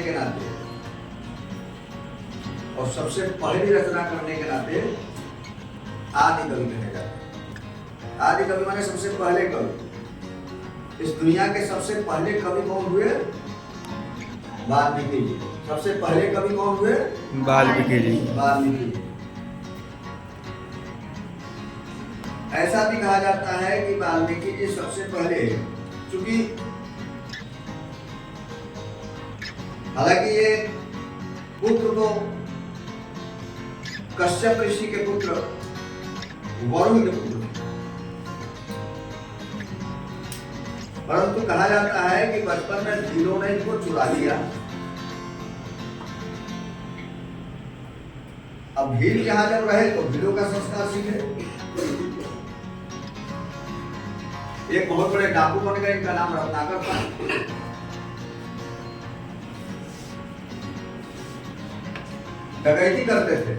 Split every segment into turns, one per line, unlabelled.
के नाते और सबसे पहली रचना करने के नाते आदि कवि कहे जाते हैं। आदि कवि माने सबसे पहले कवि। इस दुनिया के सबसे पहले कवि कौन हुए? वाल्मीकि जी। सबसे पहले कवि कौन हुए?
वाल्मीकि जी।
वाल्मीकि जी। ऐसा भी कहा जाता है कि वाल्मीकि जी सबसे पहले, चूंकि हालांकि ये पुत्र तो कश्यप ऋषि के पुत्र वरुण के पुत्र, परंतु कहा जाता है कि बचपन में भीलों ने इनको चुरा लिया। अब भील जहां जब रहे तो भीलों का संस्कार सीखे। एक बहुत बड़े डाकू बन गए, इनका नाम रत्नाकर था। डकैती करते थे।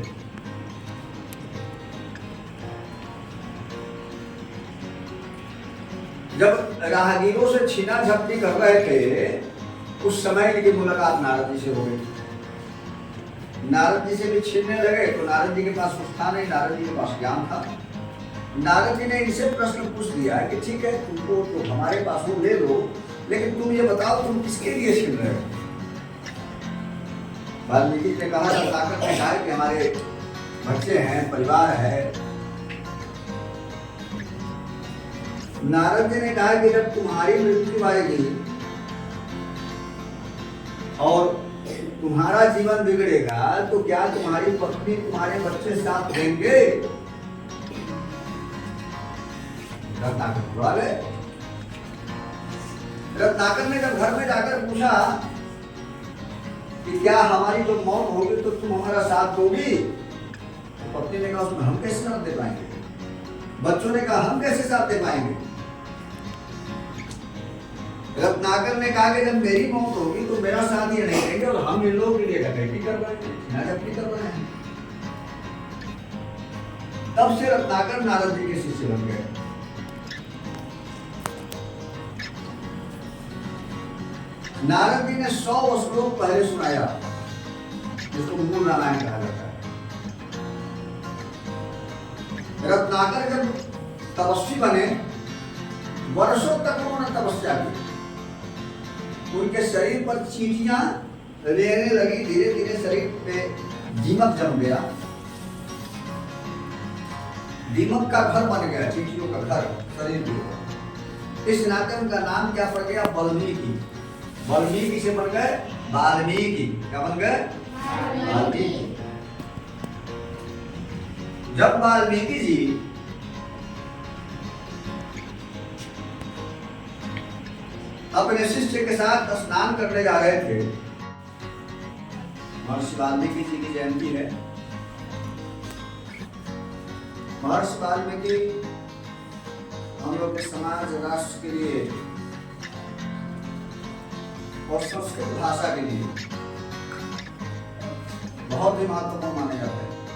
जब राहगीरों से छीना झपटी कर रहे थे, उस समय इनकी मुलाकात नारद जी से हो गई। नारद जी से भी छीनने लगे तो नारद जी के पास कुछ था नहीं, नारद जी के पास ज्ञान था। नारद जी ने इनसे प्रश्न पूछ दिया कि ठीक है, तुमको तो हमारे पास वो ले लो, लेकिन तुम ये बताओ तुम किसके लिए छीन रहे हो? वाल्मीकि ने कहा, ताकत ने कहा कि हमारे बच्चे हैं, परिवार है। नारद जी ने कहा कि जब तुम्हारी मृत्यु आएगी और तुम्हारा जीवन बिगड़ेगा तो क्या तुम्हारी पत्नी तुम्हारे बच्चे साथ देंगे? रत्नाकर बुरा गए। रत्नाकर ने जब घर में जाकर पूछा कि क्या हमारी तो मौत होगी तो तुम हमारा साथ दोगी? तो पत्नी ने कहा, उसमें हम कैसे साथ दे पाएंगे? बच्चों ने कहा, हम कैसे साथ दे पाएंगे? रत्नाकर ने कहा कि जब मेरी मौत होगी तो मेरा साथ ये नहीं देंगे और हम इन लोगों के लिए डकैती कर रहे हैं। तब से रत्नाकर नारद जी के शिष्य बन गए। नारद जी ने 100 श्लोक पहले सुनाया, जिसको मूल रामायण कहा जाता है। रत्नाकर जब तपस्वी बने, वर्षों तक उन्होंने तपस्या की। उनके शरीर पर चींटियां रेंगने लगी, धीरे धीरे शरीर पे दीमक जम गया। दीमक का घर बन गया, चींटियों का घर शरीर के ऊपर। इस नाते उनका नाम क्या पड़ गया? वाल्मीकि। वाल्मीकि से बन गए वाल्मीकि। क्या बन गए? वाल्मीकि। जब वाल्मीकि जी अपने शिष्य के साथ स्नान करने जा रहे थे, महर्षि वाल्मीकि जी की जयंती है। महर्षि वाल्मीकि हम लोग के समाज राष्ट्र के लिए और संस्कृत भाषा के लिए बहुत ही महत्वपूर्ण माने जाते हैं।